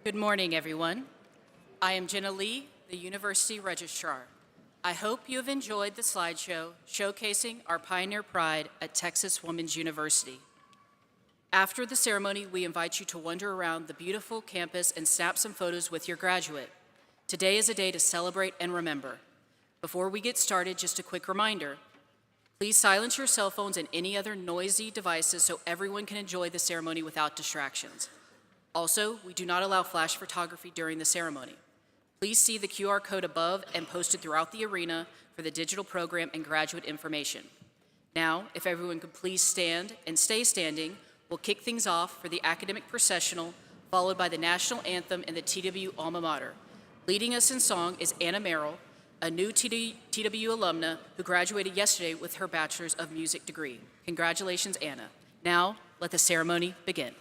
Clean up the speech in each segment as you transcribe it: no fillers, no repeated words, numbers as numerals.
Good morning, everyone. I am Jenna Lee, the University Registrar. I hope you have enjoyed the slideshow showcasing our pioneer pride at Texas Women's University. After the ceremony, we invite you to wander around the beautiful campus and snap some photos with your graduate. Today is a day to celebrate and remember. Before we get started, just a quick reminder. Please silence your cell phones and any other noisy devices so everyone can enjoy the ceremony without distractions. Also, we do not allow flash photography during the ceremony. Please see the QR code above and posted throughout the arena for the digital program and graduate information. Now, if everyone could please stand and stay standing, we'll kick things off for the academic processional, followed by the national anthem and the TWU alma mater. Leading us in song is Anna Merrill, a new TWU alumna who graduated yesterday with her Bachelor's of Music degree. Congratulations, Anna. Now, let the ceremony begin.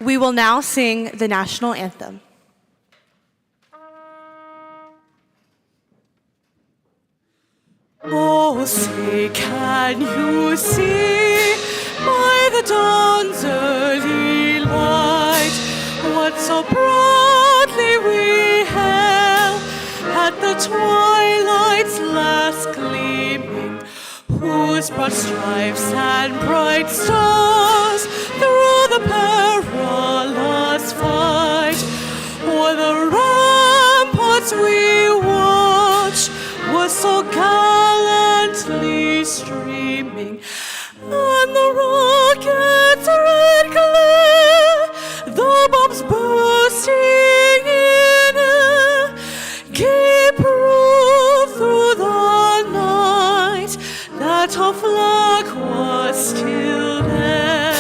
We will now sing the national anthem. Oh, say, can you see by the dawn's early light what so proudly we hailed at the twilight's last gleaming, whose broad stripes and bright stars through the perilous fight o'er the ramparts we watched were so gallantly streaming, and the rocket's red glare, the bombs bursting in air, gave proof through the night that our flag was still there.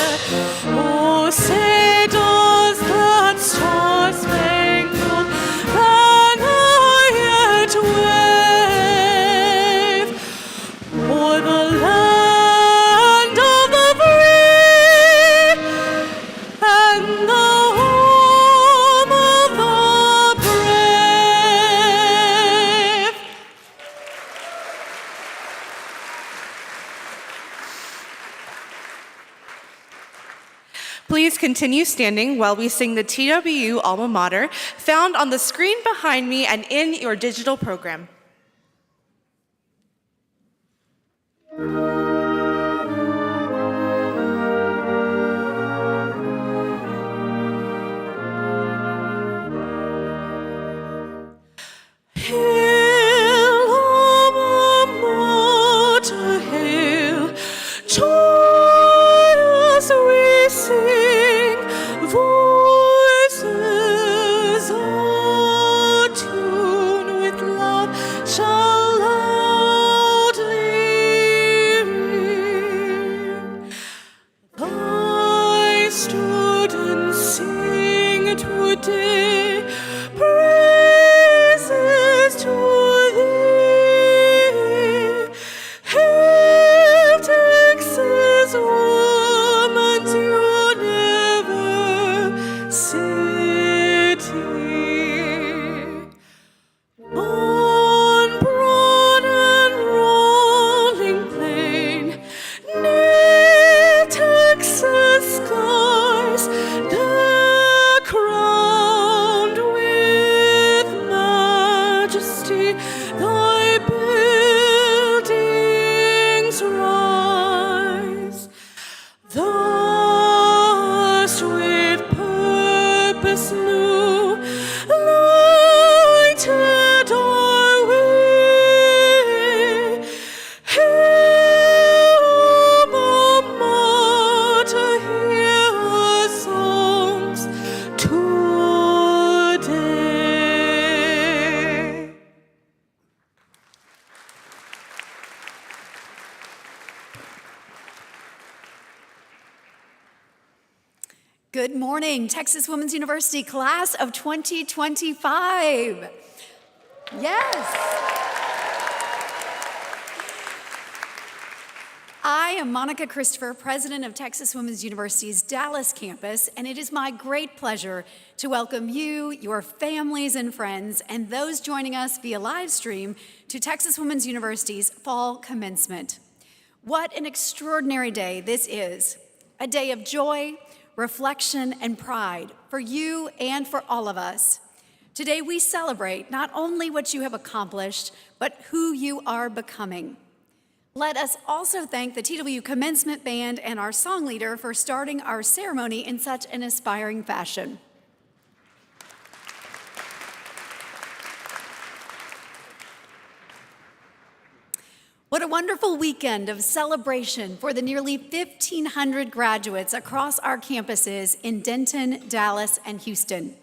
Oh, say does that star-spangled banner yet wave o'er the land of the free and the home of the brave? Please continue standing while we sing the TWU alma mater, found on the screen behind me and in your digital program. Hail, alma mater, hail, joy as we sing, voices attuned with love shall loudly ring. Thy students sing today praises to thee. Hail, Texas woman, university. On broad and rolling plain, near Texas skies, they're crowned with majesty. Thy buildings rise, thus with purpose new, lighted our way. Hail, alma mater, hear our songs today. Good morning, Texas Women's University class of 2025. Yes. I am Monica Christopher, president of Texas Women's University's Dallas campus, and it is my great pleasure to welcome you, your families and friends, and those joining us via live stream to Texas Women's University's fall commencement. What an extraordinary day this is, a day of joy, reflection, and pride for you and for all of us. Today we celebrate not only what you have accomplished, but who you are becoming. Let us also thank the TWU Commencement Band and our song leader for starting our ceremony in such an inspiring fashion. What a wonderful weekend of celebration for the nearly 1,500 graduates across our campuses in Denton, Dallas, and Houston.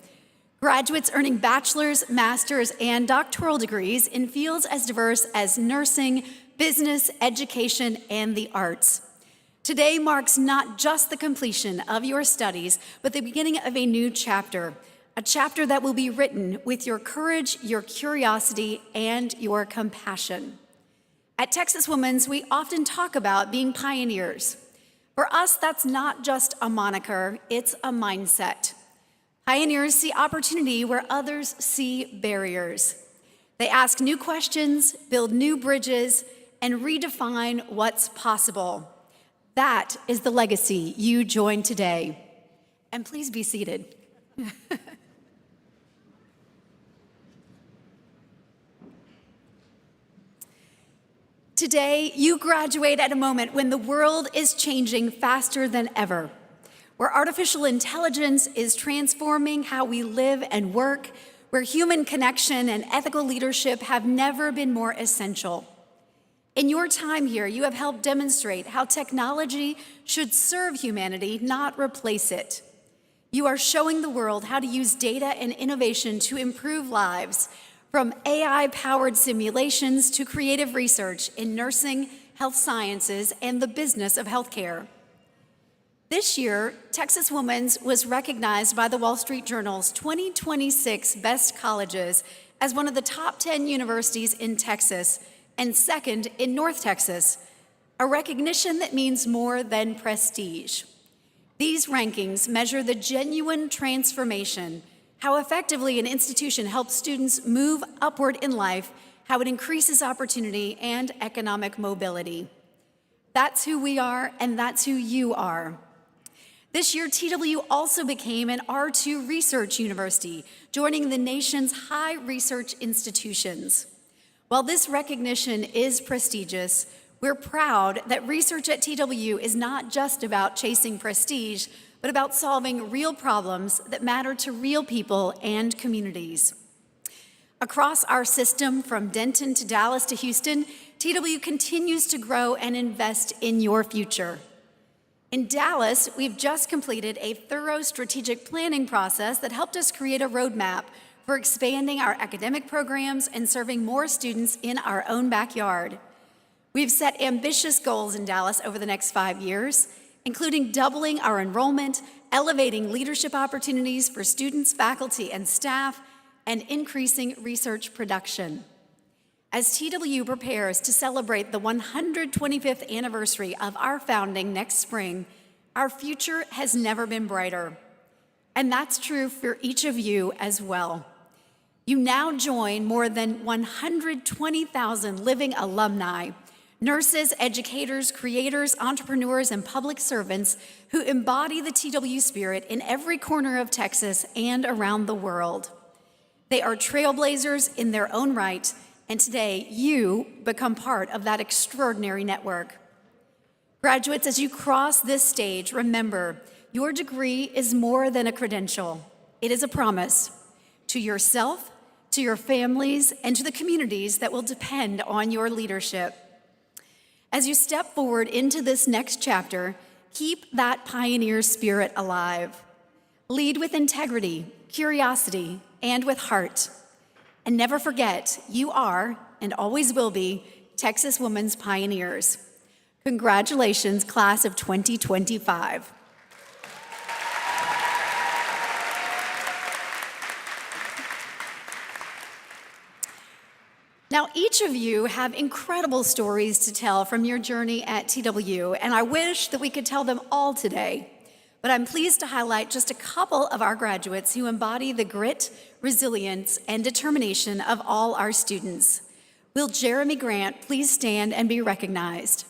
Graduates earning bachelor's, master's, and doctoral degrees in fields as diverse as nursing, business, education, and the arts. Today marks not just the completion of your studies, but the beginning of a new chapter, a chapter that will be written with your courage, your curiosity, and your compassion. At Texas Women's, we often talk about being pioneers, For us, that's not just a moniker, it's a mindset. Pioneers see opportunity where others see barriers. They ask new questions, build new bridges, and redefine what's possible. That is the legacy you join today. And please be seated. Today, you graduate at a moment when the world is changing faster than ever, where artificial intelligence is transforming how we live and work, where human connection and ethical leadership have never been more essential. In your time here, you have helped demonstrate how technology should serve humanity, not replace it. You are showing the world how to use data and innovation to improve lives, from AI-powered simulations to creative research in nursing, health sciences, and the business of healthcare. This year, Texas Woman's was recognized by the Wall Street Journal's 2026 Best Colleges as one of the top 10 universities in Texas and second in North Texas, a recognition that means more than prestige. These rankings measure the genuine transformation, how effectively an institution helps students move upward in life, how it increases opportunity and economic mobility. That's who we are, and that's who you are. This year, TWU also became an R2 research university, joining the nation's high research institutions. While this recognition is prestigious, we're proud that research at TWU is not just about chasing prestige, but about solving real problems that matter to real people and communities. Across our system, from Denton to Dallas to Houston, TWU continues to grow and invest in your future. In Dallas, we've just completed a thorough strategic planning process that helped us create a roadmap for expanding our academic programs and serving more students in our own backyard. We've set ambitious goals in Dallas over the next 5 years, including doubling our enrollment, elevating leadership opportunities for students, faculty, and staff, and increasing research production. As TWU prepares to celebrate the 125th anniversary of our founding next spring, our future has never been brighter. And that's true for each of you as well. You now join more than 120,000 living alumni, nurses, educators, creators, entrepreneurs, and public servants who embody the TWU spirit in every corner of Texas and around the world. They are trailblazers in their own right, and today you become part of that extraordinary network. Graduates, as you cross this stage, remember, your degree is more than a credential. It is a promise to yourself, to your families, and to the communities that will depend on your leadership. As you step forward into this next chapter, keep that pioneer spirit alive. Lead with integrity, curiosity, and with heart. And never forget, you are, and always will be, Texas Women's Pioneers. Congratulations, class of 2025. Now, each of you have incredible stories to tell from your journey at TWU, and I wish that we could tell them all today. But I'm pleased to highlight just a couple of our graduates who embody the grit, resilience, and determination of all our students. Will Jeremy Grant please stand and be recognized?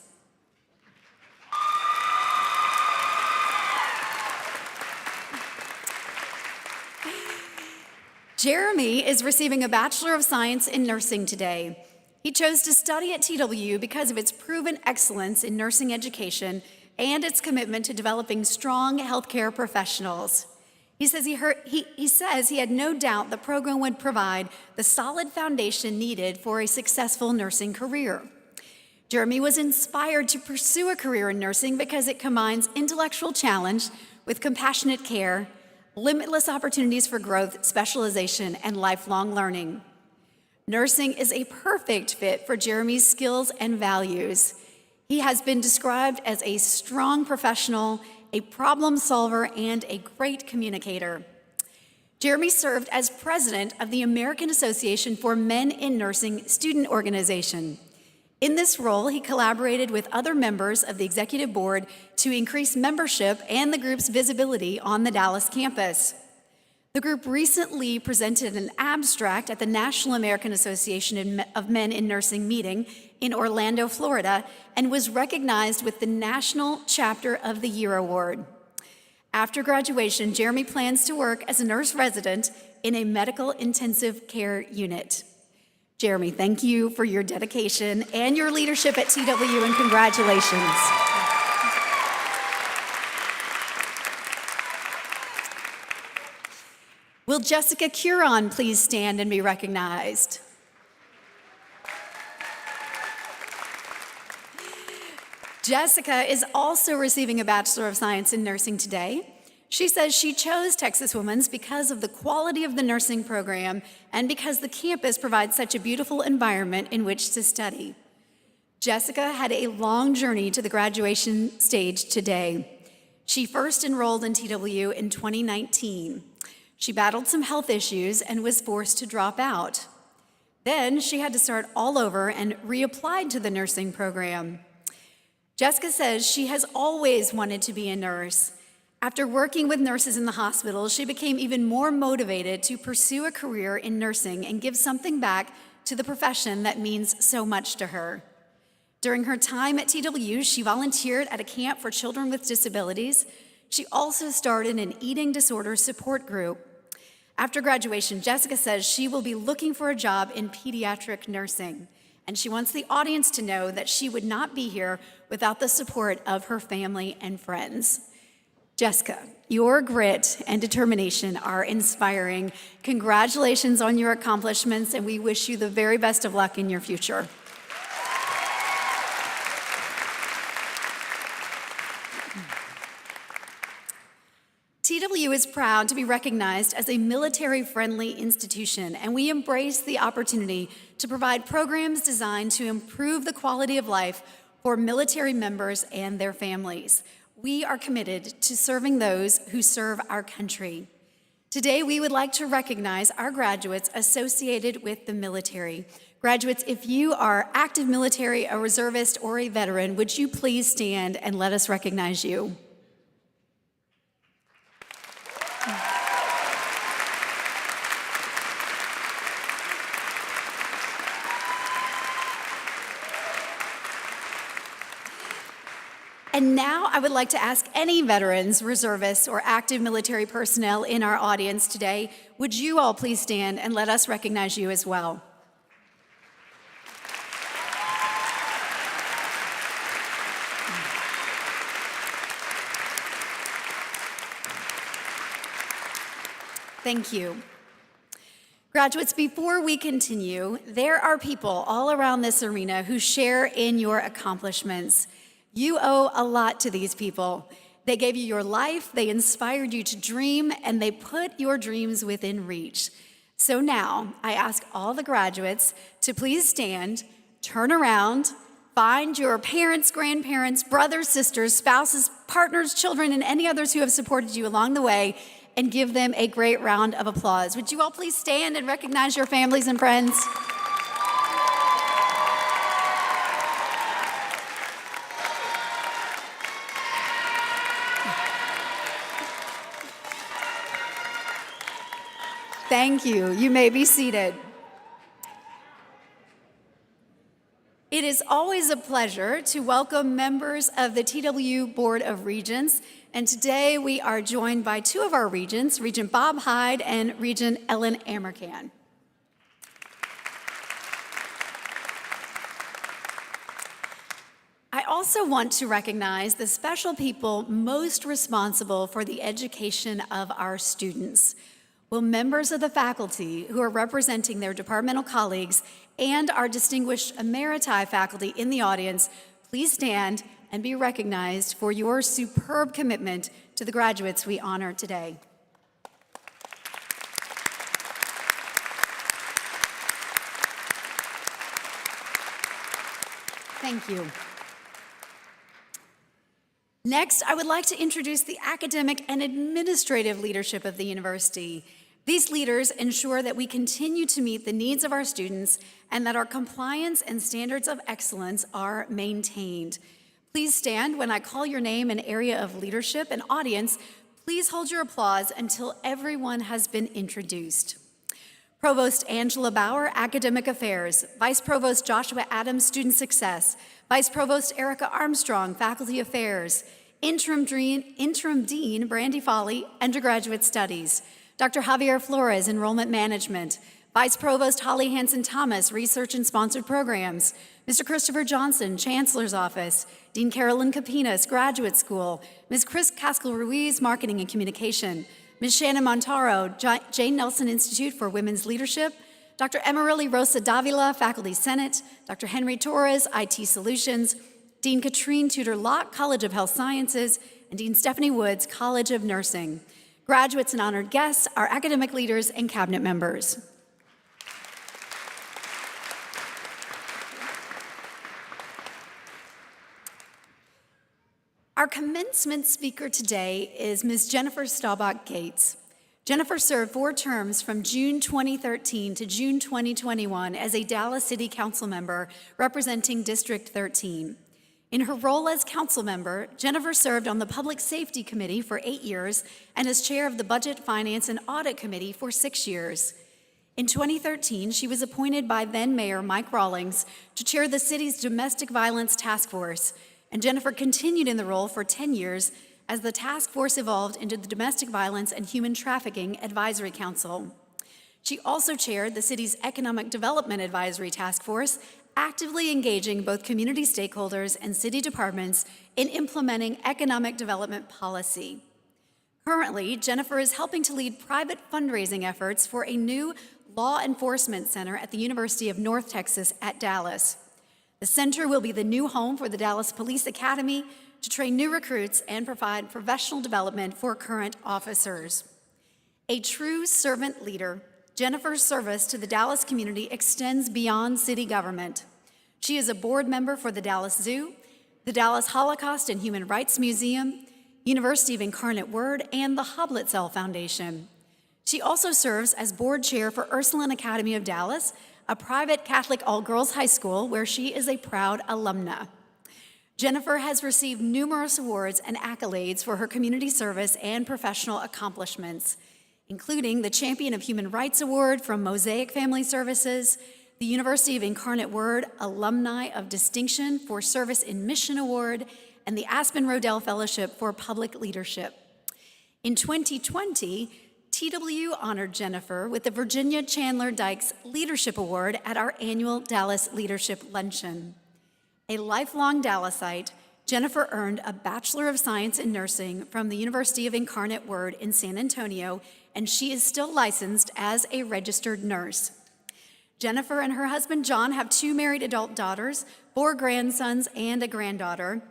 Jeremy is receiving a Bachelor of Science in Nursing today. He chose to study at TWU because of its proven excellence in nursing education and its commitment to developing strong healthcare professionals. He says he had no doubt the program would provide the solid foundation needed for a successful nursing career. Jeremy was inspired to pursue a career in nursing because it combines intellectual challenge with compassionate care, limitless opportunities for growth, specialization, and lifelong learning. Nursing is a perfect fit for Jeremy's skills and values. He has been described as a strong professional, a problem solver, and a great communicator. Jeremy served as president of the American Association for Men in Nursing student organization. In this role, he collaborated with other members of the executive board to increase membership and the group's visibility on the Dallas campus. The group recently presented an abstract at the National American Association of Men in Nursing meeting in Orlando, Florida, and was recognized with the National Chapter of the Year Award. After graduation, Jeremy plans to work as a nurse resident in a medical intensive care unit. Jeremy, thank you for your dedication and your leadership at TWU, and congratulations. Will Jessica Curon please stand and be recognized? Jessica is also receiving a Bachelor of Science in Nursing today. She says she chose Texas Women's because of the quality of the nursing program and because the campus provides such a beautiful environment in which to study. Jessica had a long journey to the graduation stage today. She first enrolled in TWU in 2019. She battled some health issues and was forced to drop out. Then she had to start all over and reapplied to the nursing program. Jessica says she has always wanted to be a nurse. After working with nurses in the hospital, she became even more motivated to pursue a career in nursing and give something back to the profession that means so much to her. During her time at TWU, she volunteered at a camp for children with disabilities. She also started an eating disorder support group. After graduation, Jessica says she will be looking for a job in pediatric nursing, and she wants the audience to know that she would not be here without the support of her family and friends. Jessica, your grit and determination are inspiring. Congratulations on your accomplishments, and we wish you the very best of luck in your future. TWU is proud to be recognized as a military-friendly institution, and we embrace the opportunity to provide programs designed to improve the quality of life for military members and their families. We are committed to serving those who serve our country. Today, we would like to recognize our graduates associated with the military. Graduates, if you are active military, a reservist, or a veteran, would you please stand and let us recognize you? And now I would like to ask any veterans, reservists, or active military personnel in our audience today, would you all please stand and let us recognize you as well? Thank you. Graduates, before we continue, there are people all around this arena who share in your accomplishments. You owe a lot to these people. They gave you your life, they inspired you to dream, and they put your dreams within reach. So now, I ask all the graduates to please stand, turn around, find your parents, grandparents, brothers, sisters, spouses, partners, children, and any others who have supported you along the way, and give them a great round of applause. Would you all please stand and recognize your families and friends? Thank you. You may be seated. It is always a pleasure to welcome members of the TWU Board of Regents, and today we are joined by two of our regents, Regent Bob Hyde and Regent Ellen Amercan. I also want to recognize the special people most responsible for the education of our students. Will members of the faculty who are representing their departmental colleagues and our distinguished emeriti faculty in the audience please stand and be recognized for your superb commitment to the graduates we honor today. Thank you. Next, I would like to introduce the academic and administrative leadership of the university. These leaders ensure that we continue to meet the needs of our students and that our compliance and standards of excellence are maintained. Please stand when I call your name in area of leadership, and audience, please hold your applause until everyone has been introduced. Provost Angela Bauer, Academic Affairs. Vice Provost Joshua Adams, Student Success. Vice Provost Erica Armstrong, Faculty Affairs. Interim Dean Brandy Foley, Undergraduate Studies. Dr. Javier Flores, Enrollment Management. Vice Provost Holly Hanson-Thomas, Research and Sponsored Programs. Mr. Christopher Johnson, Chancellor's Office. Dean Carolyn Capinas, Graduate School. Ms. Chris Caskell-Ruiz, Marketing and Communication. Ms. Shannon Montaro, Jane Nelson Institute for Women's Leadership. Dr. Emerili Rosa Davila, Faculty Senate. Dr. Henry Torres, IT Solutions. Dean Katrine Tudor-Locke, College of Health Sciences. And Dean Stephanie Woods, College of Nursing. Graduates and honored guests, our academic leaders, and cabinet members. Our commencement speaker today is Ms. Jennifer Staubach Gates. Jennifer served 4 terms from June 2013 to June 2021 as a Dallas City Council member representing District 13. In her role as council member, Jennifer served on the Public Safety Committee for 8 years and as chair of the Budget, Finance, and Audit Committee for 6 years. In 2013, she was appointed by then-Mayor Mike Rawlings to chair the city's Domestic Violence Task Force, and Jennifer continued in the role for 10 years as the task force evolved into the Domestic Violence and Human Trafficking Advisory Council. She also chaired the city's Economic Development Advisory Task Force, actively engaging both community stakeholders and city departments in implementing economic development policy. Currently, Jennifer is helping to lead private fundraising efforts for a new law enforcement center at the University of North Texas at Dallas. The center will be the new home for the Dallas Police Academy to train new recruits and provide professional development for current officers. A true servant leader, Jennifer's service to the Dallas community extends beyond city government. She is a board member for the Dallas Zoo, the Dallas Holocaust and Human Rights Museum, University of Incarnate Word, and the Hoblitzell Foundation. She also serves as board chair for Ursuline Academy of Dallas, a private Catholic all-girls high school where she is a proud alumna. Jennifer has received numerous awards and accolades for her community service and professional accomplishments, including the Champion of Human Rights Award from Mosaic Family Services, the University of Incarnate Word Alumni of Distinction for Service in Mission Award, and the Aspen Rodell Fellowship for Public Leadership. In 2020, TWU honored Jennifer with the Virginia Chandler Dykes Leadership Award at our annual Dallas Leadership Luncheon. A lifelong Dallasite, Jennifer earned a Bachelor of Science in Nursing from the University of Incarnate Word in San Antonio, and she is still licensed as a registered nurse. Jennifer and her husband John have 2 married adult daughters, 4 grandsons, and a granddaughter.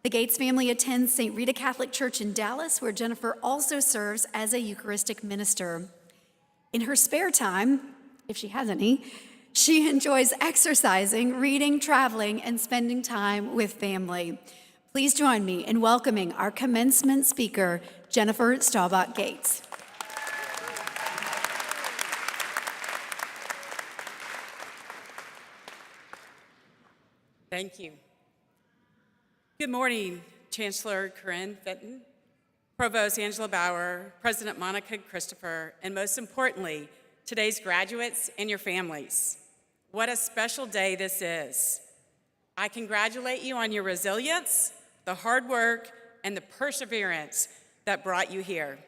The Gates family attends St. Rita Catholic Church in Dallas, where Jennifer also serves as a Eucharistic minister. In her spare time, if she has any, she enjoys exercising, reading, traveling, and spending time with family. Please join me in welcoming our commencement speaker, Jennifer Staubach Gates. Thank you. Good morning, Chancellor Corinne Fenton, Provost Angela Bauer, President Monica Christopher, and most importantly, today's graduates and your families. What a special day this is. I congratulate you on your resilience, the hard work, and the perseverance that brought you here.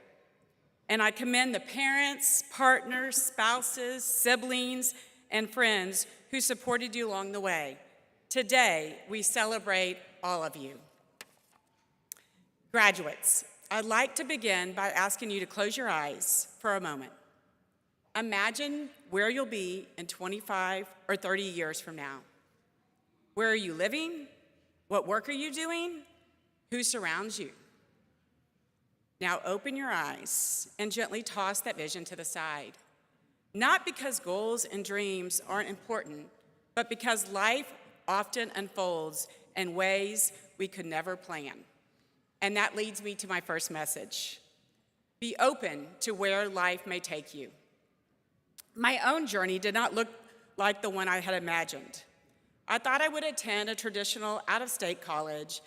And I commend the parents, partners, spouses, siblings, and friends who supported you along the way. Today, we celebrate all of you. Graduates, I'd like to begin by asking you to close your eyes for a moment. Imagine where you'll be in 25 or 30 years from now. Where are you living? What work are you doing? Who surrounds you? Now open your eyes and gently toss that vision to the side. Not because goals and dreams aren't important, but because life often unfolds in ways we could never plan. And that leads me to my first message. Be open to where life may take you. My own journey did not look like the one I had imagined. I thought I would attend a traditional out-of-state college.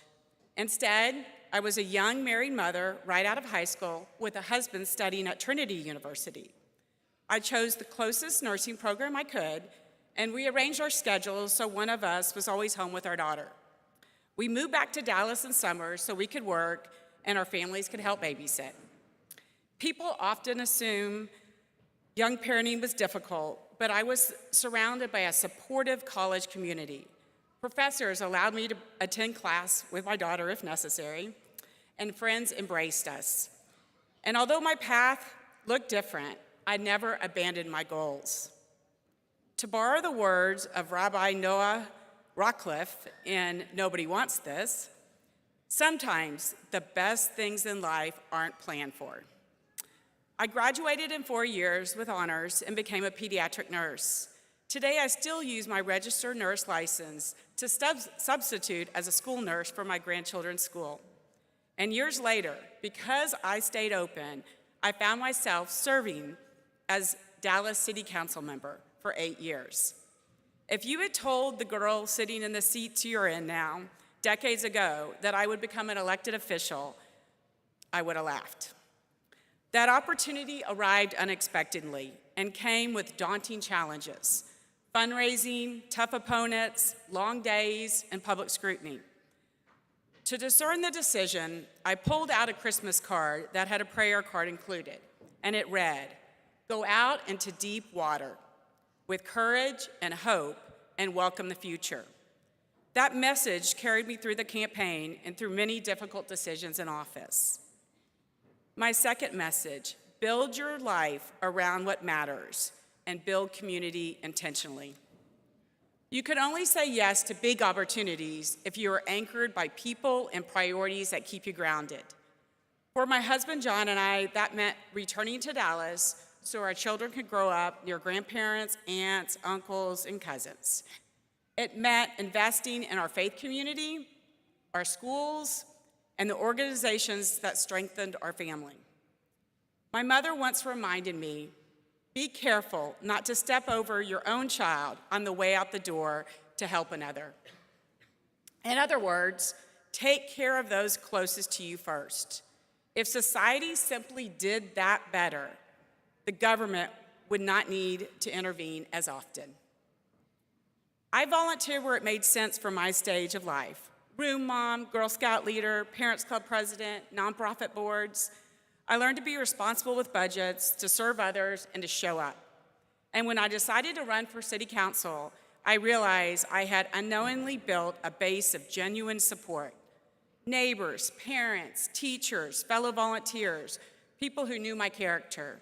Instead, I was a young married mother right out of high school with a husband studying at Trinity University. I chose the closest nursing program I could, and we arranged our schedules so one of us was always home with our daughter. We moved back to Dallas in summer so we could work and our families could help babysit. People often assume young parenting was difficult, but I was surrounded by a supportive college community. Professors allowed me to attend class with my daughter if necessary, and friends embraced us. And although my path looked different, I never abandoned my goals. To borrow the words of Rabbi Noah Rockcliffe in Nobody Wants This, sometimes the best things in life aren't planned for. I graduated in 4 years with honors and became a pediatric nurse. Today, I still use my registered nurse license to substitute as a school nurse for my grandchildren's school. And years later, because I stayed open, I found myself serving as Dallas City Council member for 8 years. If you had told the girl sitting in the seats you're in now, decades ago, that I would become an elected official, I would have laughed. That opportunity arrived unexpectedly and came with daunting challenges: fundraising, tough opponents, long days, and public scrutiny. To discern the decision, I pulled out a Christmas card that had a prayer card included, and it read, "Go out into deep water with courage and hope and welcome the future." That message carried me through the campaign and through many difficult decisions in office. My second message: build your life around what matters and build community intentionally. You can only say yes to big opportunities if you are anchored by people and priorities that keep you grounded. For my husband John and I, that meant returning to Dallas so our children could grow up near grandparents, aunts, uncles, and cousins. It meant investing in our faith community, our schools, and the organizations that strengthened our family. My mother once reminded me, be careful not to step over your own child on the way out the door to help another. In other words, take care of those closest to you first. If society simply did that better, the government would not need to intervene as often. I volunteered where it made sense for my stage of life: room mom, Girl Scout leader, Parents Club president, nonprofit boards. I learned to be responsible with budgets, to serve others, and to show up. And when I decided to run for city council, I realized I had unknowingly built a base of genuine support: neighbors, parents, teachers, fellow volunteers, people who knew my character.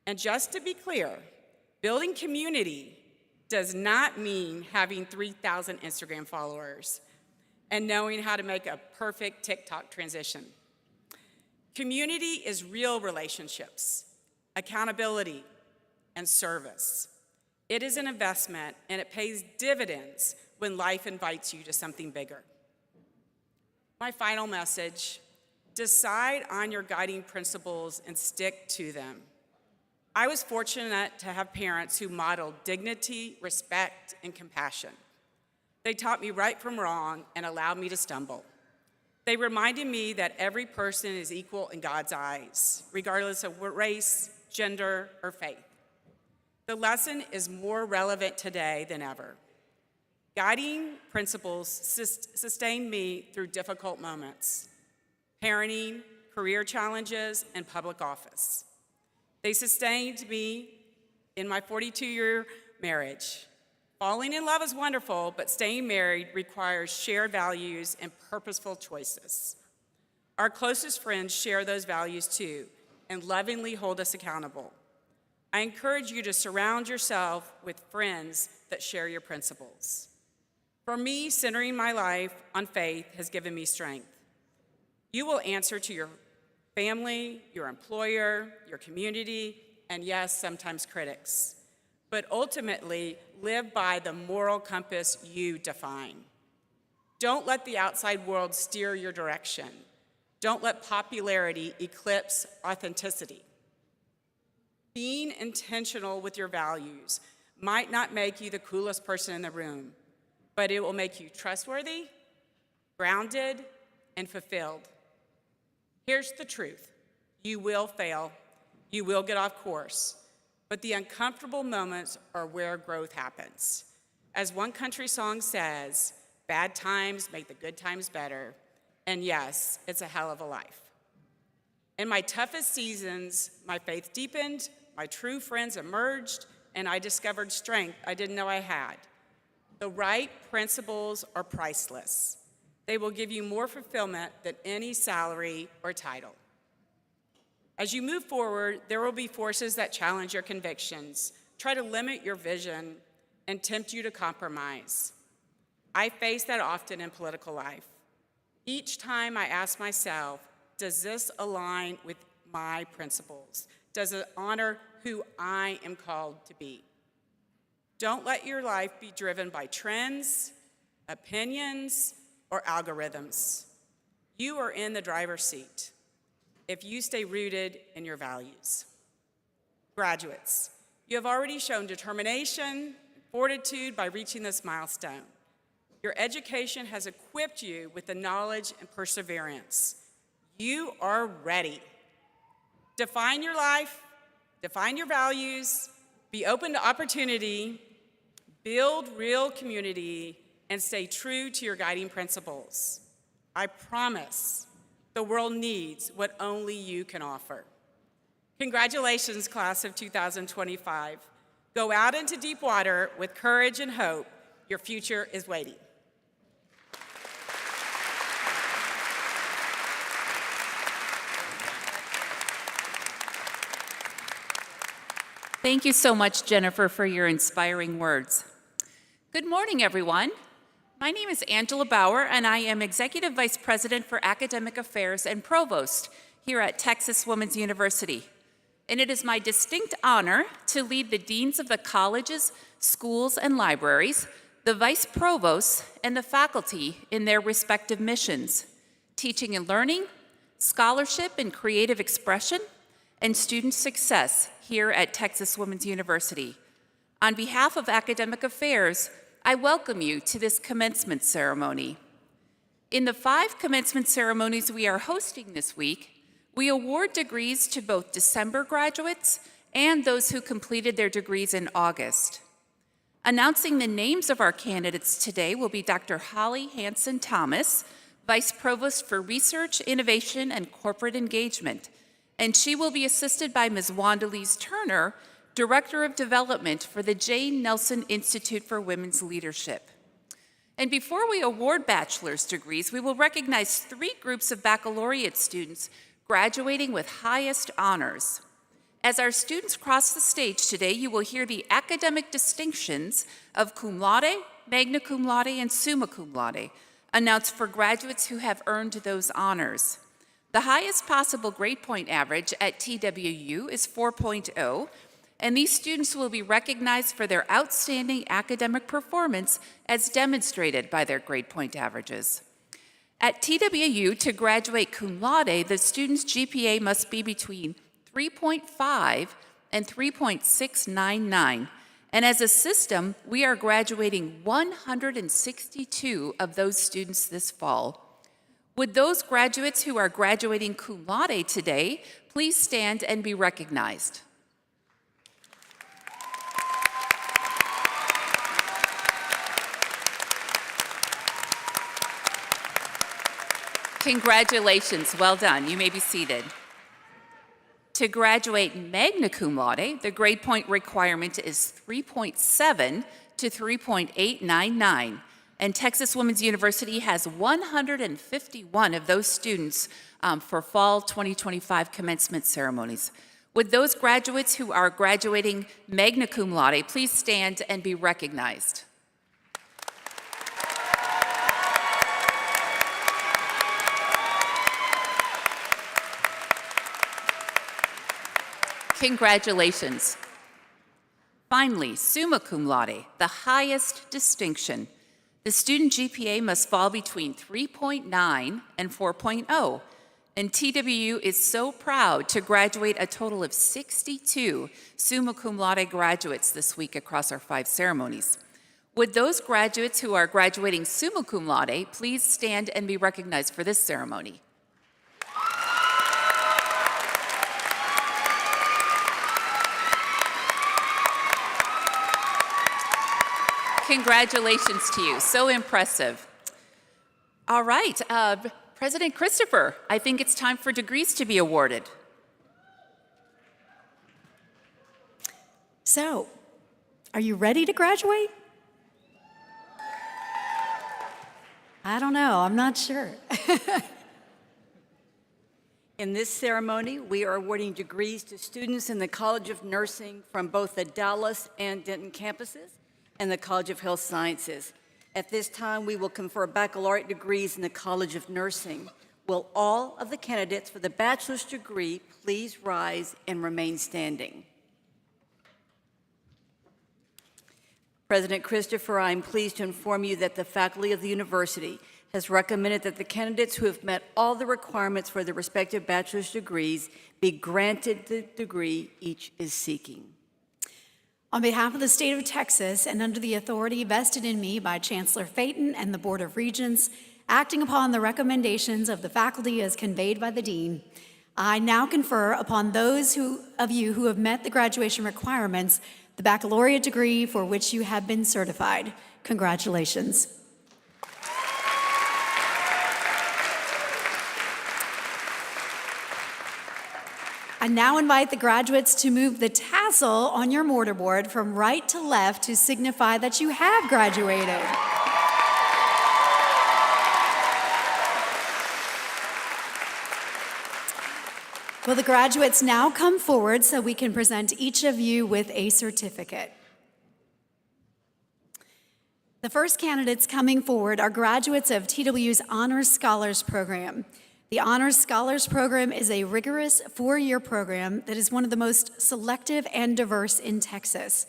And just to be clear, building community does not mean having 3,000 Instagram followers and knowing how to make a perfect TikTok transition. Community is real relationships, accountability, and service. It is an investment, and it pays dividends when life invites you to something bigger. My final message: decide on your guiding principles and stick to them. I was fortunate to have parents who modeled dignity, respect, and compassion. They taught me right from wrong and allowed me to stumble. They reminded me that every person is equal in God's eyes, regardless of race, gender, or faith. The lesson is more relevant today than ever. Guiding principles sustained me through difficult moments: parenting, career challenges, and public office. They sustained me in my 42-year marriage. Falling in love is wonderful, but staying married requires shared values and purposeful choices. Our closest friends share those values too and lovingly hold us accountable. I encourage you to surround yourself with friends that share your principles. For me, centering my life on faith has given me strength. You will answer to your family, your employer, your community, and yes, sometimes critics. But ultimately, live by the moral compass you define. Don't let the outside world steer your direction. Don't let popularity eclipse authenticity. Being intentional with your values might not make you the coolest person in the room, but it will make you trustworthy, grounded, and fulfilled. Here's the truth. You will fail. You will get off course. But the uncomfortable moments are where growth happens. As one country song says, bad times make the good times better. And yes, it's a hell of a life. In my toughest seasons, my faith deepened, my true friends emerged, and I discovered strength I didn't know I had. The right principles are priceless. They will give you more fulfillment than any salary or title. As you move forward, there will be forces that challenge your convictions, try to limit your vision, and tempt you to compromise. I face that often in political life. Each time I ask myself, does this align with my principles? Does it honor who I am called to be? Don't let your life be driven by trends, opinions, or algorithms. You are in the driver's seat if you stay rooted in your values. Graduates, you have already shown determination and fortitude by reaching this milestone. Your education has equipped you with the knowledge and perseverance. You are ready. Define your life, define your values, be open to opportunity, build real community, and stay true to your guiding principles. I promise the world needs what only you can offer. Congratulations, class of 2025. Go out into deep water with courage and hope. Your future is waiting. Thank you so much, Jennifer, for your inspiring words. Good morning, everyone. My name is Angela Bauer, and I am Executive Vice President for Academic Affairs and Provost here at Texas Women's University. And it is my distinct honor to lead the deans of the colleges, schools, and libraries, the vice provosts, and the faculty in their respective missions, teaching and learning, scholarship and creative expression, and student success here at Texas Women's University. On behalf of Academic Affairs, I welcome you to this commencement ceremony. In the 5 commencement ceremonies we are hosting this week, we award degrees to both December graduates and those who completed their degrees in August. Announcing the names of our candidates today will be Dr. Holly Hanson-Thomas, Vice Provost for Research, Innovation, and Corporate Engagement, and she will be assisted by Ms. Wanda-Lise Turner, Director of Development for the Jane Nelson Institute for Women's Leadership. And before we award bachelor's degrees, we will recognize 3 groups of baccalaureate students graduating with highest honors. As our students cross the stage today, you will hear the academic distinctions of cum laude, magna cum laude, and summa cum laude announced for graduates who have earned those honors. The highest possible grade point average at TWU is 4.0, and these students will be recognized for their outstanding academic performance as demonstrated by their grade point averages. At TWU, to graduate cum laude, the student's GPA must be between 3.5 and 3.699. And as a system, we are graduating 162 of those students this fall. Would those graduates who are graduating cum laude today please stand and be recognized? Congratulations, well done. You may be seated. To graduate magna cum laude, the grade point requirement is 3.7 to 3.899, and Texas Women's University has 151 of those students for fall 2025 commencement ceremonies. Would those graduates who are graduating magna cum laude please stand and be recognized? Congratulations. Finally, summa cum laude, the highest distinction. The student GPA must fall between 3.9 and 4.0. And TWU is so proud to graduate a total of 62 summa cum laude graduates this week across our 5 ceremonies. Would those graduates who are graduating summa cum laude please stand and be recognized for this ceremony? Congratulations to you, so impressive. All right, President Christopher, I think it's time for degrees to be awarded. So, are you ready to graduate? I don't know, I'm not sure. In this ceremony, we are awarding degrees to students in the College of Nursing from both the Dallas and Denton campuses and the College of Health Sciences. At this time, we will confer baccalaureate degrees in the College of Nursing. Will all of the candidates for the bachelor's degree please rise and remain standing? President Christopher, I am pleased to inform you that the faculty of the university has recommended that the candidates who have met all the requirements for their respective bachelor's degrees be granted the degree each is seeking. On behalf of the state of Texas and under the authority vested in me by Chancellor Phaeton and the Board of Regents, acting upon the recommendations of the faculty as conveyed by the Dean, I now confer upon those of you who have met the graduation requirements the baccalaureate degree for which you have been certified. Congratulations. I now invite the graduates to move the tassel on your mortarboard from right to left to signify that you have graduated. Will the graduates now come forward so we can present each of you with a certificate? The first candidates coming forward are graduates of TWU's Honors Scholars Program. The Honors Scholars Program is a rigorous 4-year program that is one of the most selective and diverse in Texas.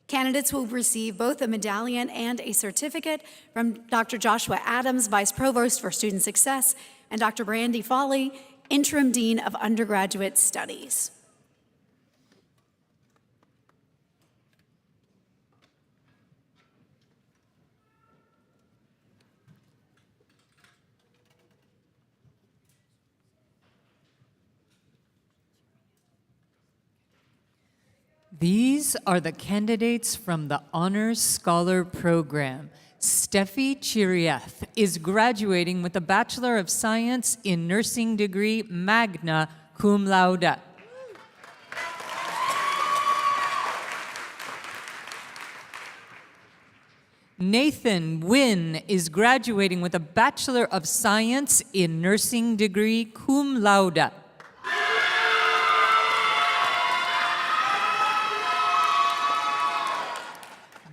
Candidates will receive both a medallion and a certificate from Dr. Joshua Adams, Vice Provost for Student Success, and Dr. Brandy Foley, Interim Dean of Undergraduate Studies. These are the candidates from the Honors Scholar Program. Steffi Chirieth is graduating with a Bachelor of Science in Nursing degree, magna cum laude. Nathan Wynn is graduating with a Bachelor of Science in Nursing degree, cum laude.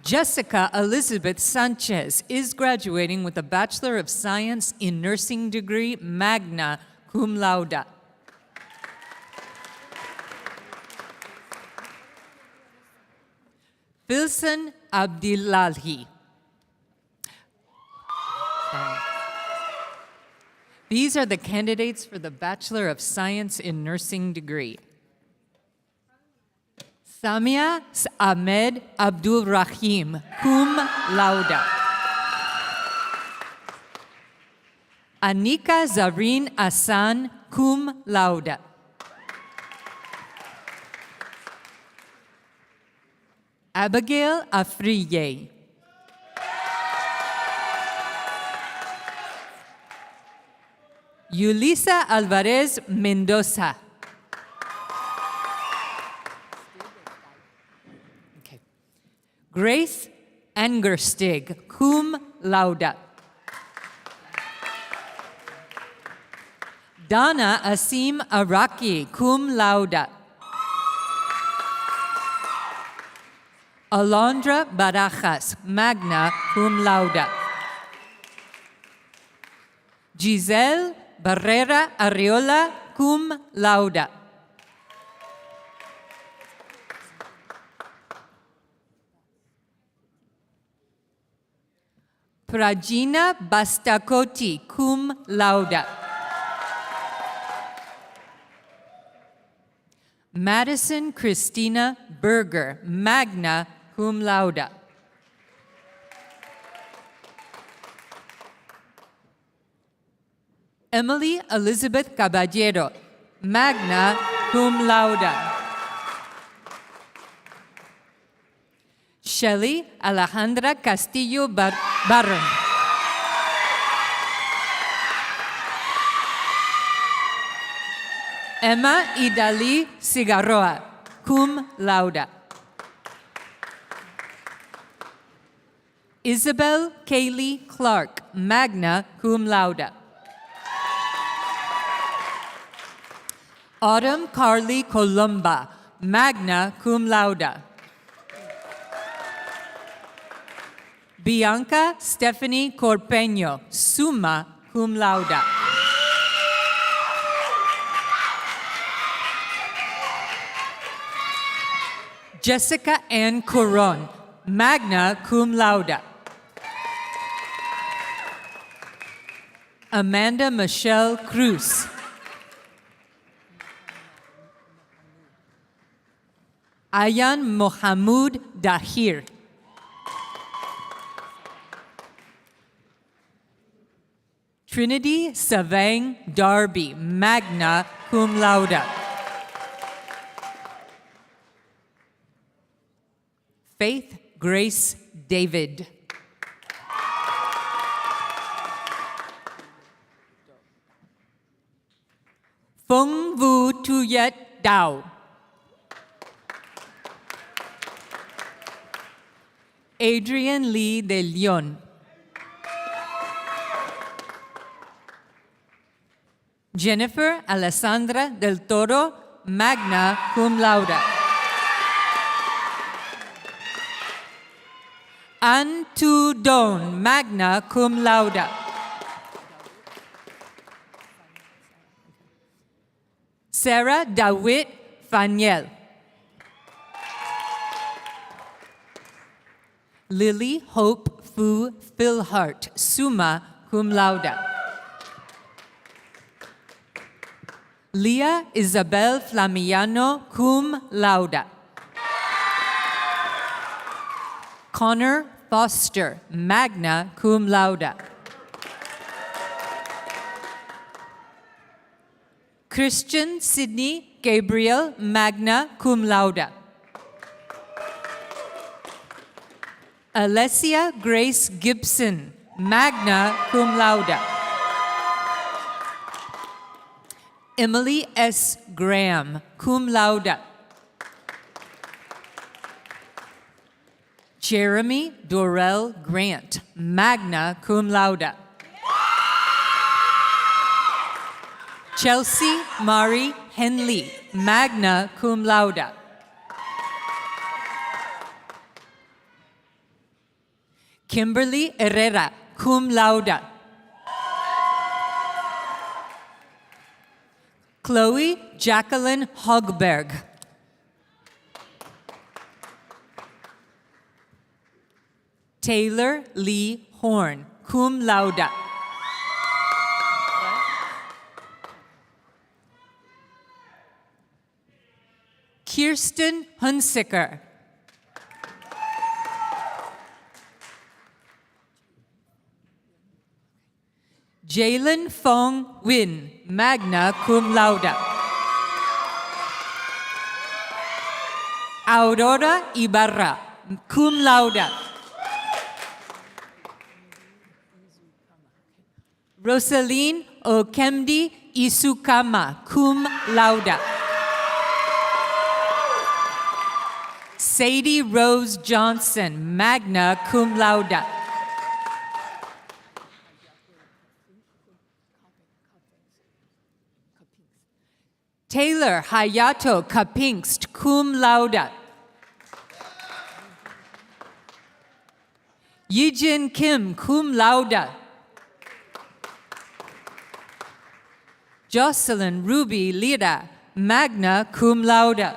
Jessica Elizabeth Sanchez is graduating with a Bachelor of Science in Nursing degree, magna cum laude. Filson Abdillahi. These are the candidates for the Bachelor of Science in Nursing degree. Samia Ahmed Abdul Rahim, cum laude. Anika Zareen Asan, cum laude. Abigail Afriye. Yulisa Alvarez Mendoza. Grace Angerstig, cum laude. Donna Asim Araki, cum laude. Alondra Barajas, magna cum laude. Giselle Barrera Arriola, cum laude. Prajina Bastakoti, cum laude. Madison Christina Berger, magna cum laude. Emily Elizabeth Caballero, magna cum laude. Shelley Alejandra Castillo Barron. Emma Idali Cigarroa, cum laude. Isabel Kaylee Clark, magna cum laude. Autumn Carly Columba, magna cum laude. Bianca Stephanie Corpeño, summa cum laude. Jessica Ann Coron, magna cum laude. Amanda Michelle Cruz. Ayan Mohamud Dahir. Trinity Savang Darby, magna cum laude. Faith Grace David. Phung Vu Tuyet Dao. Adrian Lee de Leon. Jennifer Alessandra del Toro, magna cum laude. An Tu Don, magna cum laude. Sarah Dawit Faniel. Lily Hope Fu Philhart, summa cum laude. Leah Isabel Flamiano, cum laude. Connor Foster, magna cum laude. Christian Sidney Gabriel, magna cum laude. Alessia Grace Gibson, magna cum laude. Emily S. Graham, cum laude. Jeremy Dorell Grant, magna cum laude. Chelsea Mari Henley, magna cum laude. Kimberly Herrera, cum laude. Chloe Jacqueline Hogberg. Taylor Lee Horn, cum laude. Kirsten Hunsicker. Jalen Fong Win, magna cum laude. Aurora Ibarra, cum laude. Rosaline Okemdi Isukama, cum laude. Sadie Rose Johnson, magna cum laude. Taylor Hayato Kapingst, cum laude. Yijin Kim, cum laude. Jocelyn Ruby Lira, magna cum laude.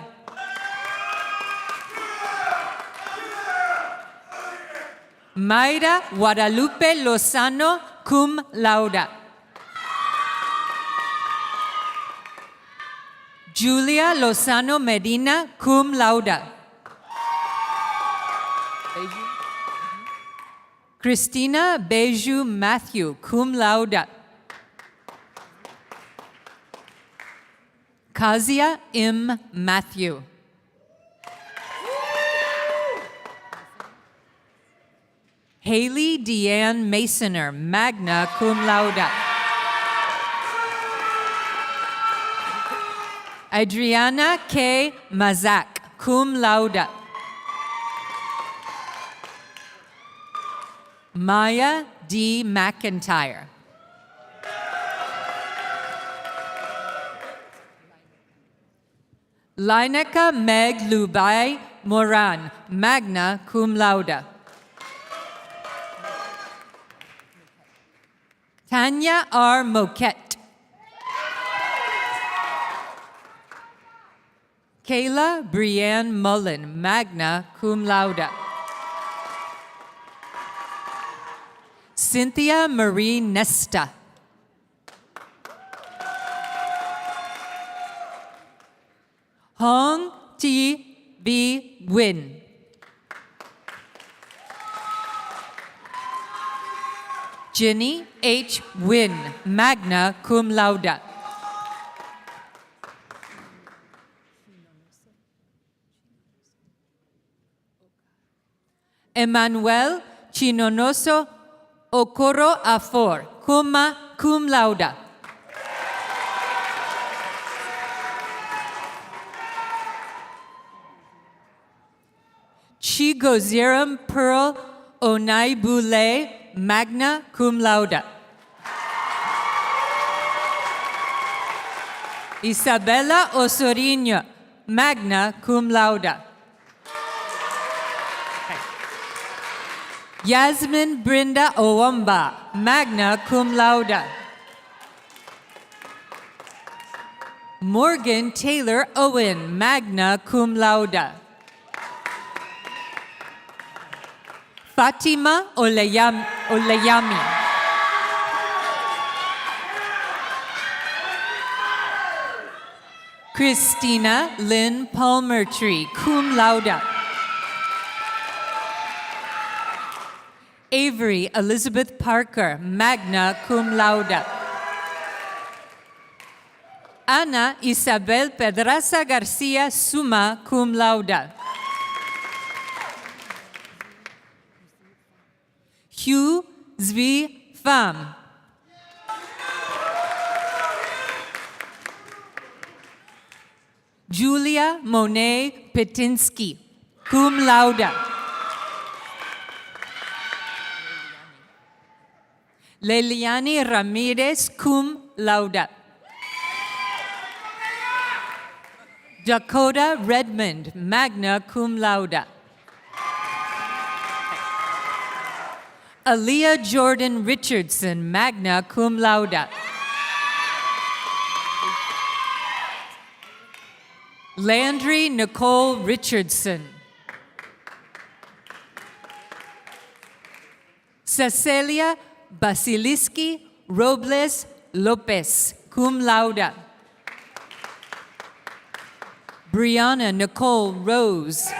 Mayra Guadalupe Lozano, cum laude. Julia Lozano Medina, cum laude. Christina Beju Matthew, cum laude. Kazia M. Matthew. Haley Deanne Masoner, magna cum laude. Adriana K. Mazak, cum laude. Maya D. McIntyre. Lineka Meg Lubai Moran, magna cum laude. Tanya R. Moquette. Kayla Brianne Mullen, magna cum laude. Cynthia Marie Nesta. Hong T. B. Win. Jenny H. Win, magna cum laude. Emmanuel Chinonoso Okoro Afor, cum laude. Chigoziram Pearl Onaibule, magna cum laude. Isabella Osorino, magna cum laude. Yasmin Brinda Owamba, magna cum laude. Morgan Taylor Owen, magna cum laude. Fatima Oleyami. Christina Lynn Palmertree, cum laude. Avery Elizabeth Parker, magna cum laude. Ana Isabel Pedraza Garcia, summa cum laude. Hugh Zvi Pham. Julia Monet Petinsky, cum laude. Leliani Ramirez, cum laude. Dakota Redmond, magna cum laude. Aaliyah Jordan Richardson, magna cum laude. Landry Nicole Richardson. Cecilia Basiliski Robles Lopez, cum laude. Brianna Nicole Rose.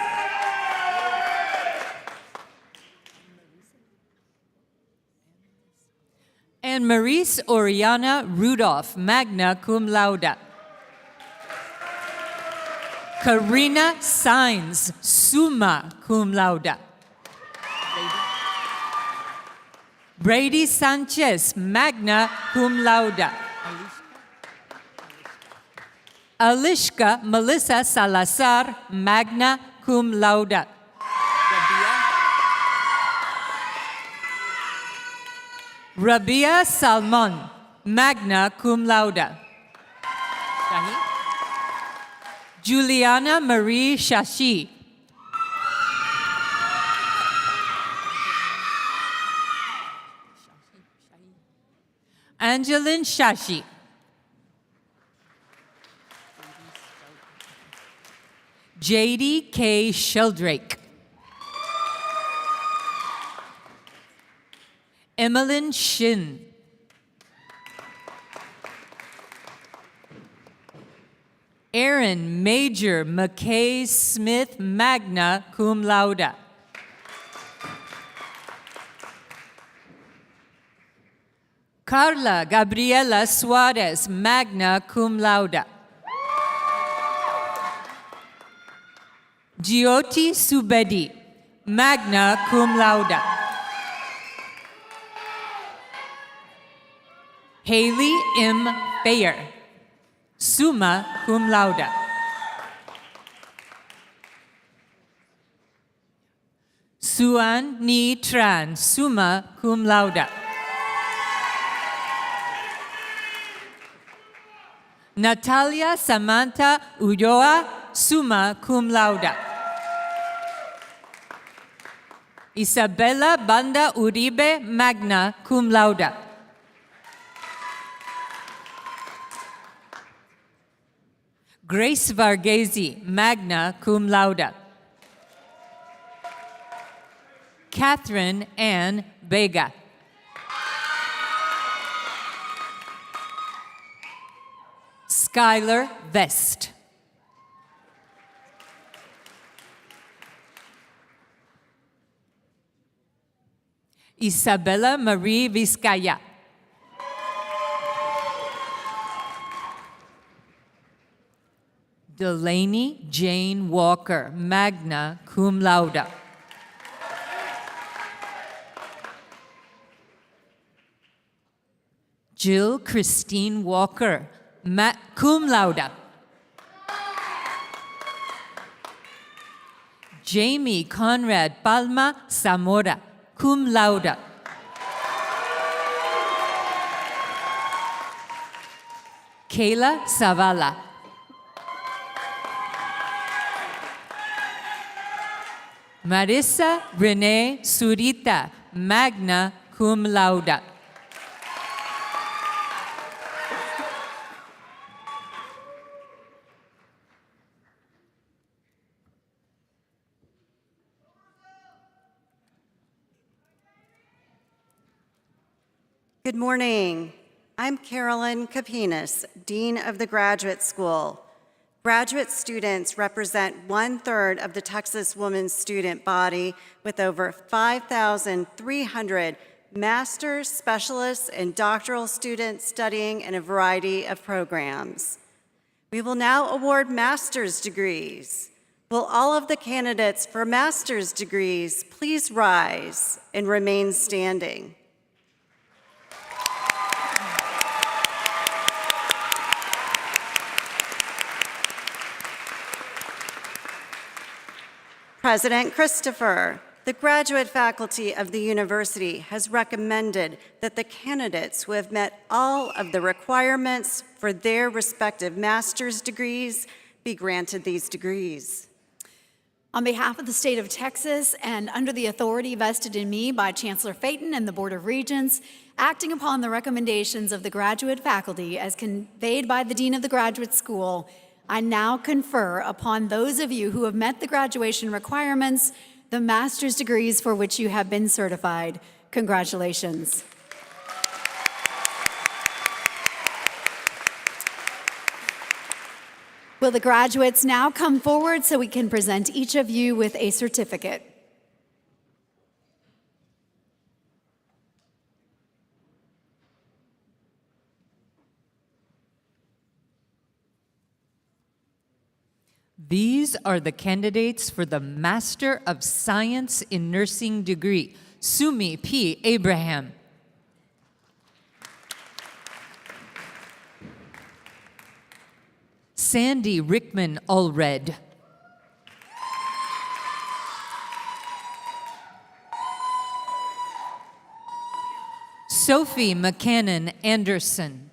And Maurice Oriana Rudolph, magna cum laude. Karina Sainz, summa cum laude. Brady Sanchez, magna cum laude. Alishka Melissa Salazar, magna cum laude. Rabia Salmon, magna cum laude. Juliana Marie Shashi. Angeline Shashi. JD K. Sheldrake. Emmeline Shin. Aaron Major McKay Smith, magna cum laude. Carla Gabriela Suarez, magna cum laude. Jyoti Subedi, magna cum laude. Haley M. Fayer, summa cum laude. Suan Ni Tran, summa cum laude. Natalia Samantha Ulloa, summa cum laude. Isabella Banda Uribe, magna cum laude. Grace Varghese, magna cum laude. Catherine Ann Vega. Skylar Vest. Isabella Marie Vizcaya. Delaney Jane Walker, magna cum laude. Jill Christine Walker, cum laude. Jamie Conrad Palma Zamora, cum laude. Kayla Zavala. Marissa Renee Surita, magna cum laude. Good morning. I'm Carolyn Capinas, Dean of the Graduate School. Graduate students represent 1/3 of the Texas Women's student body with over 5,300 master's, specialists, and doctoral students studying in a variety of programs. We will now award master's degrees. Will all of the candidates for master's degrees please rise and remain standing? President Christopher, the graduate faculty of the university has recommended that the candidates who have met all of the requirements for their respective master's degrees be granted these degrees. On behalf of the state of Texas and under the authority vested in me by Chancellor Phaeton and the Board of Regents, acting upon the recommendations of the graduate faculty as conveyed by the Dean of the Graduate School, I now confer upon those of you who have met the graduation requirements the master's degrees for which you have been certified. Congratulations. Will the graduates now come forward so we can present each of you with a certificate? These are the candidates for the Master of Science in Nursing degree. Sumi P. Abraham. Sandy Rickman Allred. Sophie McCannon Anderson.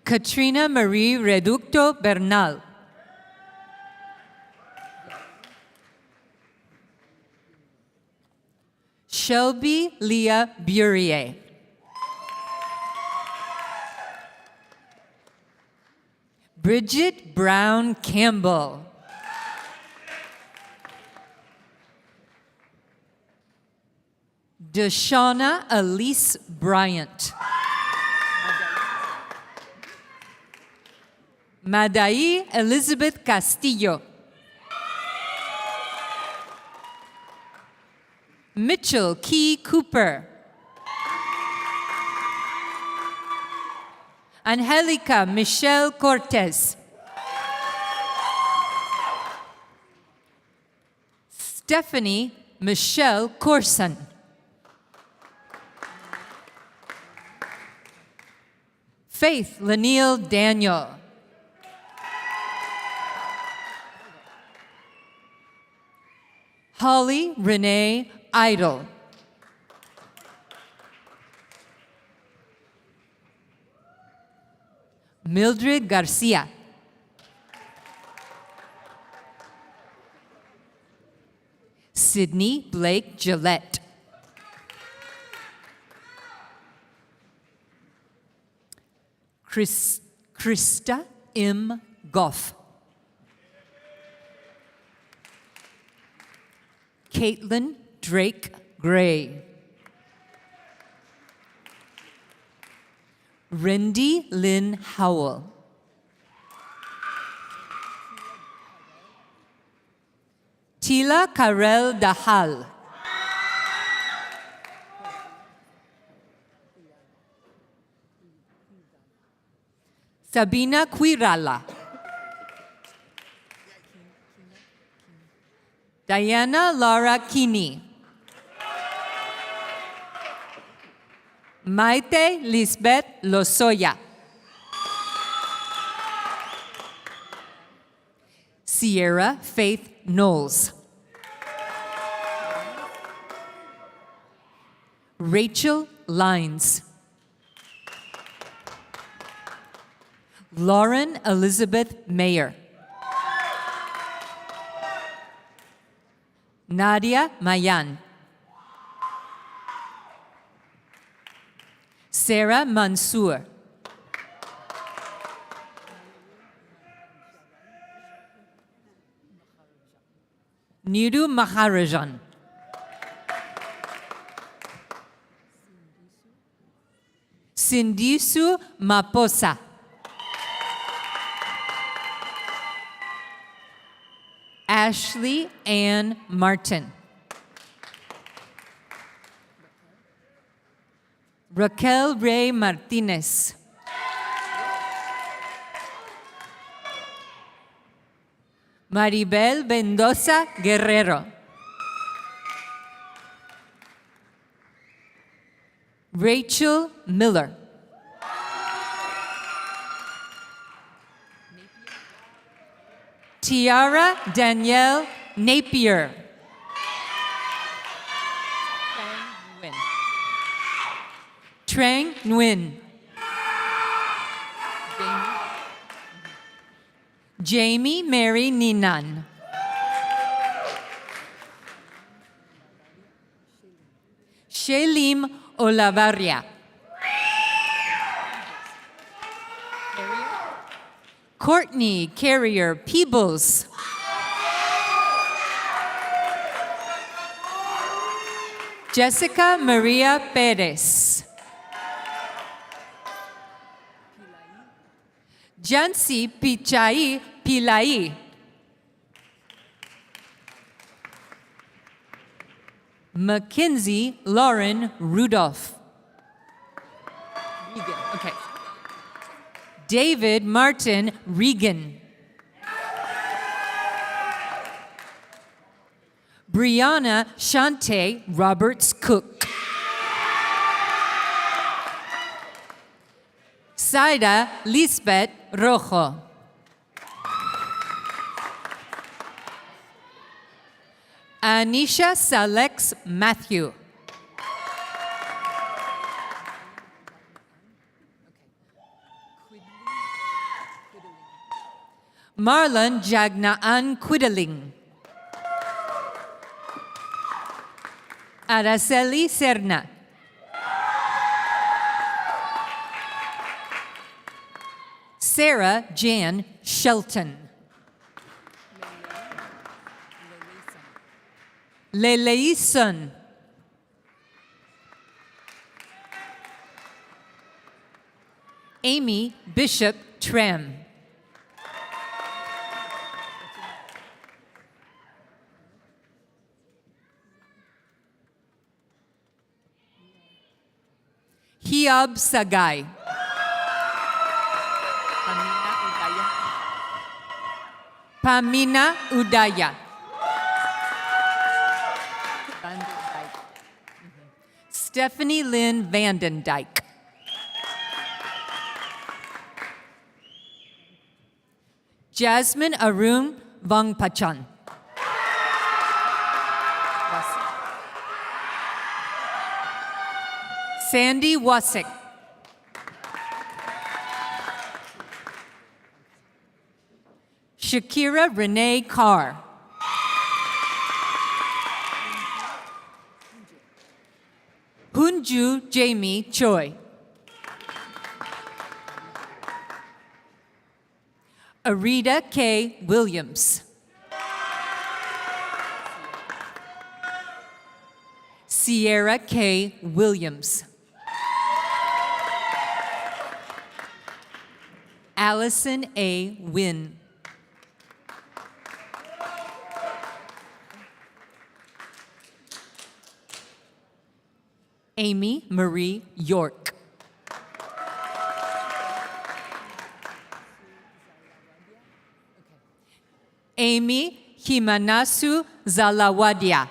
Katrina Marie Reducto Bernal. Shelby Leah Burier. Bridget Brown Campbell. Deshauna Elise Bryant. Madai Elizabeth Castillo. Mitchell Key Cooper. Angelica Michelle Cortez. Stephanie Michelle Corson. Faith Laniel Daniel. Holly Renee Idle. Mildred Garcia. Sydney Blake Gillette. Krista M. Goff. Caitlin Drake Gray. Rindy Lynn Howell. Tila Karel Dahal. Sabina Quirala. Diana Lara Kini. Maite Lisbeth Lozoya. Sierra Faith Knowles. Rachel Lines. Lauren Elizabeth Mayer. Nadia Mayan. Sarah Mansour. Niru Maharajan. Sindisu Maposa. Ashley Ann Martin. Raquel Ray Martinez. Maribel Mendoza Guerrero. Rachel Miller. Tiara Danielle Napier. Trang Nguyen. Jamie Mary Ninan. Shelim Olavarria. Courtney Carrier Peebles. Jessica Maria Perez. Jancy Pichai Pillai. Mackenzie Lauren Rudolph. Okay. David Martin Regan. Brianna Shante Roberts Cook. Saida Lisbeth Rojo. Anisha Salex Matthew. Marlon Jagnaan Quideling. Araceli Serna. Sarah Jan Shelton. Leleison. Amy Bishop Tram. Hiab Sagay. Pamina Udaya. Stephanie Lynn Vandendyke. Jasmine Arun Vangpachan. Sandy Wasik. Shakira Renee Carr. Hunju Jamie Choi. Arita K. Williams. Sierra K. Williams. Allison A. Wynn. Amy Marie York. Amy Himanasu Zalawadia.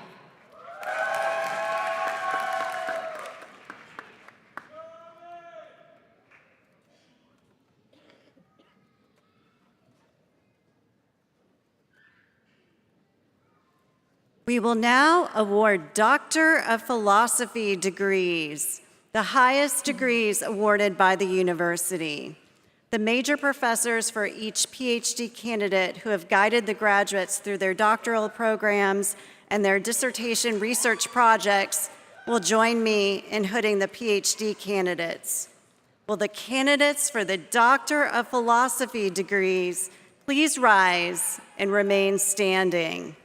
We will now award Doctor of Philosophy degrees, the highest degrees awarded by the university. The major professors for each PhD candidate who have guided the graduates through their doctoral programs and their dissertation research projects will join me in hooding the PhD candidates. Will the candidates for the Doctor of Philosophy degrees please rise and remain standing?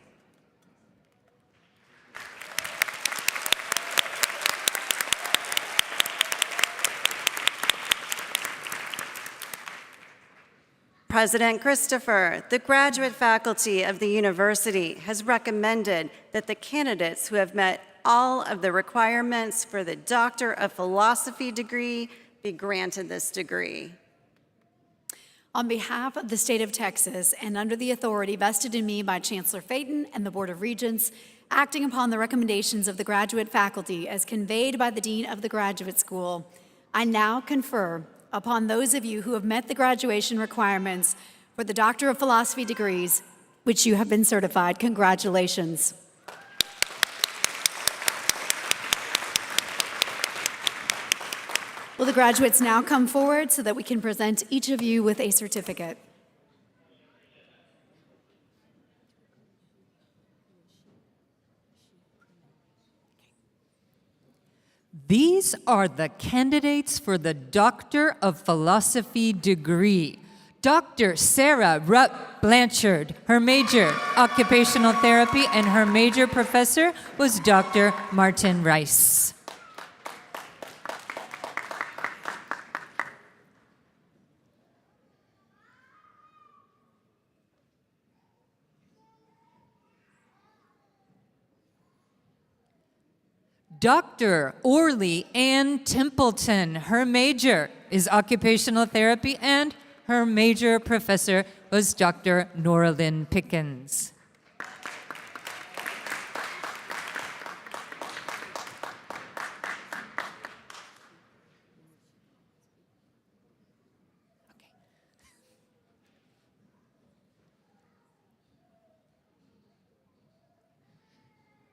President Christopher, the graduate faculty of the university has recommended that the candidates who have met all of the requirements for the Doctor of Philosophy degree be granted this degree. On behalf of the state of Texas and under the authority vested in me by Chancellor Phaeton and the Board of Regents, acting upon the recommendations of the graduate faculty as conveyed by the Dean of the Graduate School, I now confer upon those of you who have met the graduation requirements for the Doctor of Philosophy degrees, which you have been certified. Congratulations. Will the graduates now come forward so that we can present each of you with a certificate? These are the candidates for the Doctor of Philosophy degree. Dr. Sarah Rupp Blanchard, her major, occupational therapy, and her major professor was Dr. Martin Rice. Dr. Orly Ann Templeton, her major is occupational therapy, and her major professor was Dr. Nora Lynn Pickens.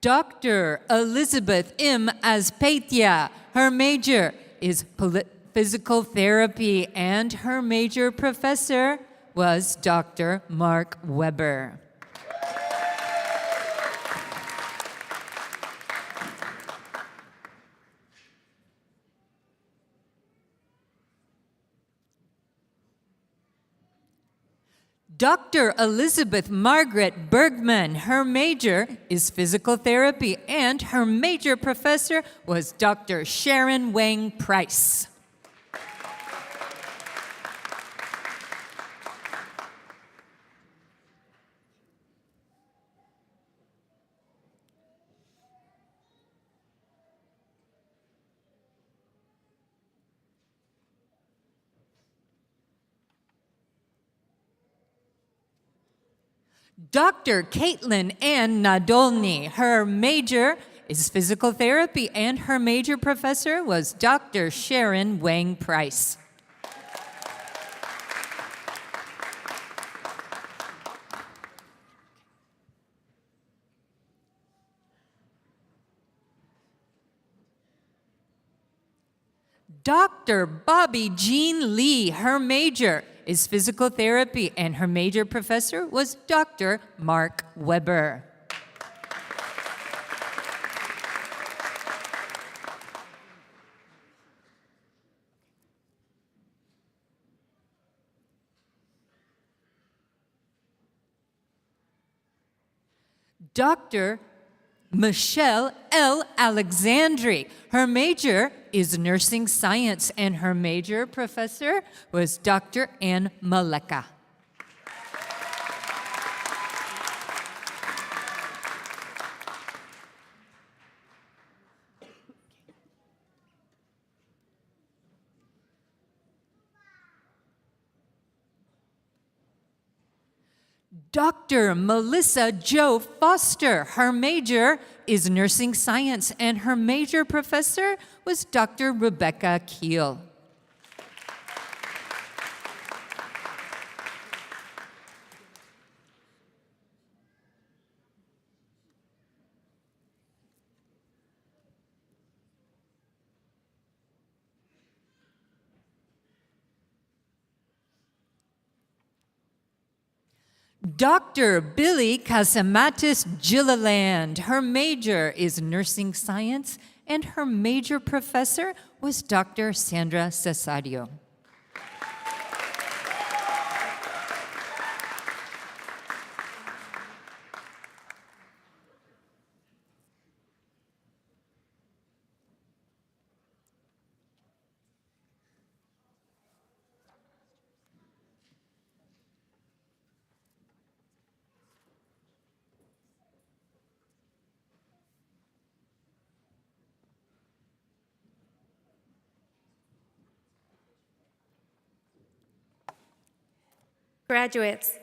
Dr. Elizabeth M. Azpeitia, her major is physical therapy, and her major professor was Dr. Mark Weber. Dr. Elizabeth Margaret Bergman, her major is physical therapy, and her major professor was Dr. Sharon Wang Price. Dr. Caitlin Ann Nadolny. Her major is physical therapy, and her major professor was Dr. Sharon Wang Price. Dr. Bobby Jean Lee, her major is physical therapy, and her major professor was Dr. Mark Weber. Dr. Michelle L. Alexandri. Her major is nursing science, and her major professor was Dr. Ann Maleka. Dr. Melissa Jo Foster. Her major is nursing science, and her major professor was Dr. Rebecca Keel. Dr. Billy Casamatis Gilliland. Her major is nursing science, and her major professor was Dr. Sandra Cesario. Graduates,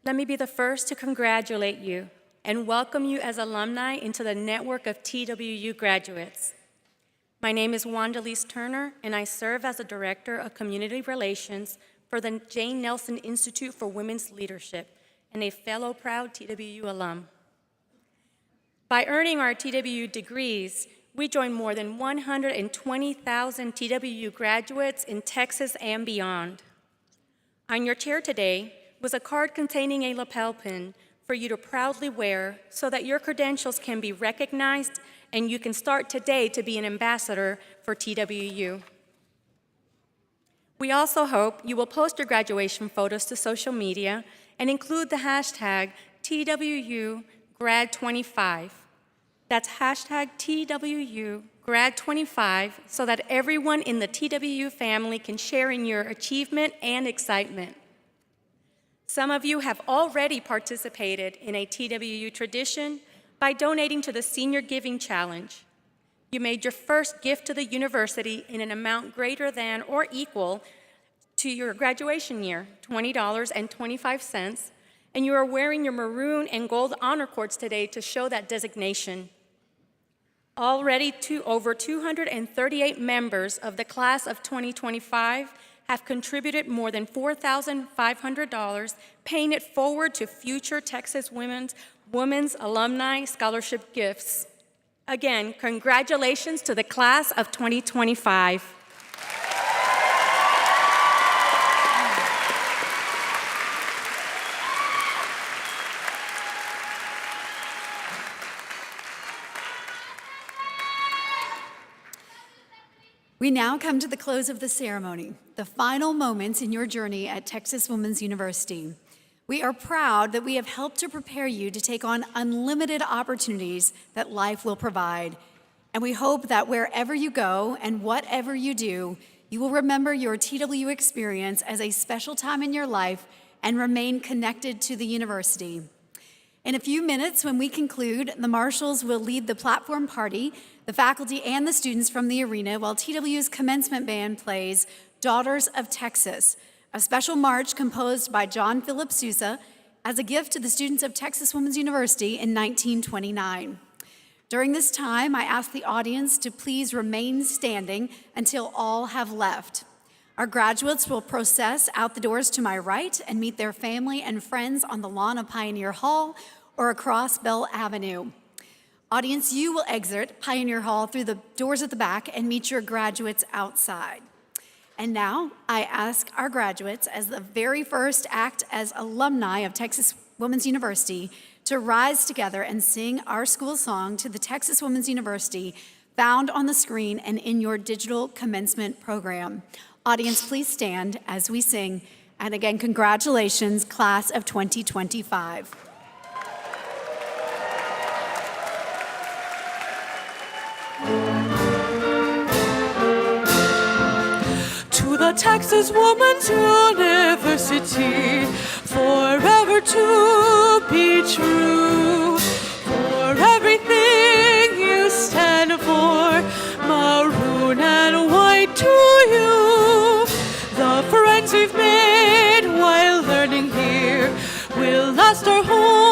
let me be the first to congratulate you and welcome you as alumni into the network of TWU graduates. My name is Wandelise Turner, and I serve as the Director of Community Relations for the Jane Nelson Institute for Women's Leadership and a fellow proud TWU alum. By earning our TWU degrees, we join more than 120,000 TWU graduates in Texas and beyond. On your chair today was a card containing a lapel pin for you to proudly wear so that your credentials can be recognized and you can start today to be an ambassador for TWU. We also hope you will post your graduation photos to social media and include the hashtag TWU Grad25. That's hashtag TWU Grad25 so that everyone in the TWU family can share in your achievement and excitement. Some of you have already participated in a TWU tradition by donating to the Senior Giving Challenge. You made your first gift to the university in an amount greater than or equal to your graduation year, $20.25, and you are wearing your maroon and gold honor cords today to show that designation. Already over 238 members of the class of 2025 have contributed more than $4,500, paying it forward to future Texas Women's Alumni Scholarship gifts. Again, congratulations to the class of 2025. We now come to the close of the ceremony, the final moments in your journey at Texas Women's University. We are proud that we have helped to prepare you to take on unlimited opportunities that life will provide. And we hope that wherever you go and whatever you do, you will remember your TWU experience as a special time in your life and remain connected to the university. In a few minutes, when we conclude, the marshals will lead the platform party, the faculty and the students from the arena, while TWU's commencement band plays Daughters of Texas, a special march composed by John Philip Sousa as a gift to the students of Texas Women's University in 1929. During this time, I ask the audience to please remain standing until all have left. Our graduates will process out the doors to my right and meet their family and friends on the lawn of Pioneer Hall or across Bell Avenue. Audience, you will exit Pioneer Hall through the doors at the back and meet your graduates outside. And now I ask our graduates, as the very first act as alumni of Texas Women's University, to rise together and sing our school song to the Texas Women's University, found on the screen and in your digital commencement program. Audience, please stand as we sing. And again, congratulations, class of 2025. To the Texas Women's University, forever to be true. For everything you stand for, maroon and white to you. The friends we've made while learning here will last our whole